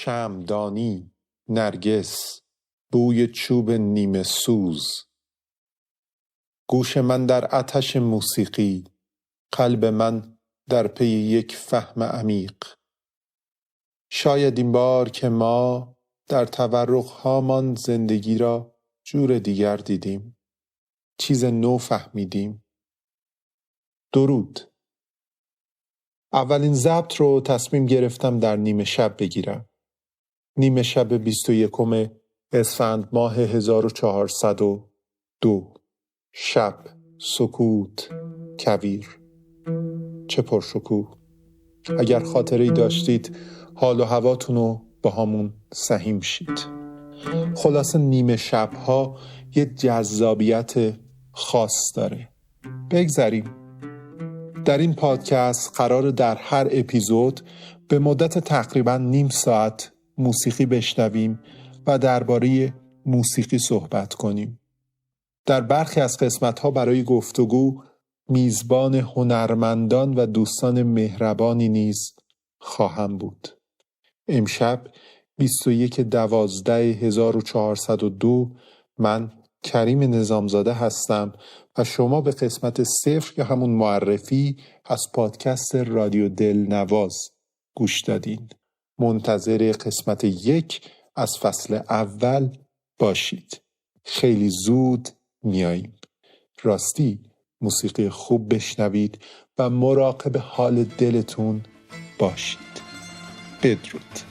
شمعدانی، نرگس، بوی چوب نیمه سوز. گوش من در آتش موسیقی، قلب من در پی یک فهم عمیق. شاید این بار که ما در تورق‌هامان زندگی را جور دیگر دیدیم، چیز نو فهمیدیم. درود. اولین ضبط رو تصمیم گرفتم در نیمه شب بگیرم. نیمه شب 21 اسفند ماه 1402. شب، سکوت، کویر. چه پرشکوه. اگر خاطره‌ای داشتید حال و هواتون رو با همون سهیم شید. خلاصه نیمه شب‌ها یه جذابیت خاص داره. بگذریم. در این پادکست قراره در هر اپیزود به مدت تقریباً نیم ساعت موسیقی بشنویم و درباره موسیقی صحبت کنیم. در برخی از قسمت‌ها برای گفتگو میزبان هنرمندان و دوستان مهربانی نیز خواهم بود. امشب 21/12/1402 من کریم نظامزاده هستم و شما به قسمت 0 که همون معرفی از پادکست رادیو دلنواز گوش دادین. منتظر قسمت 1 از فصل اول باشید. خیلی زود میاییم. راستی موسیقی خوب بشنوید و مراقب حال دلتون باشید. بدرود.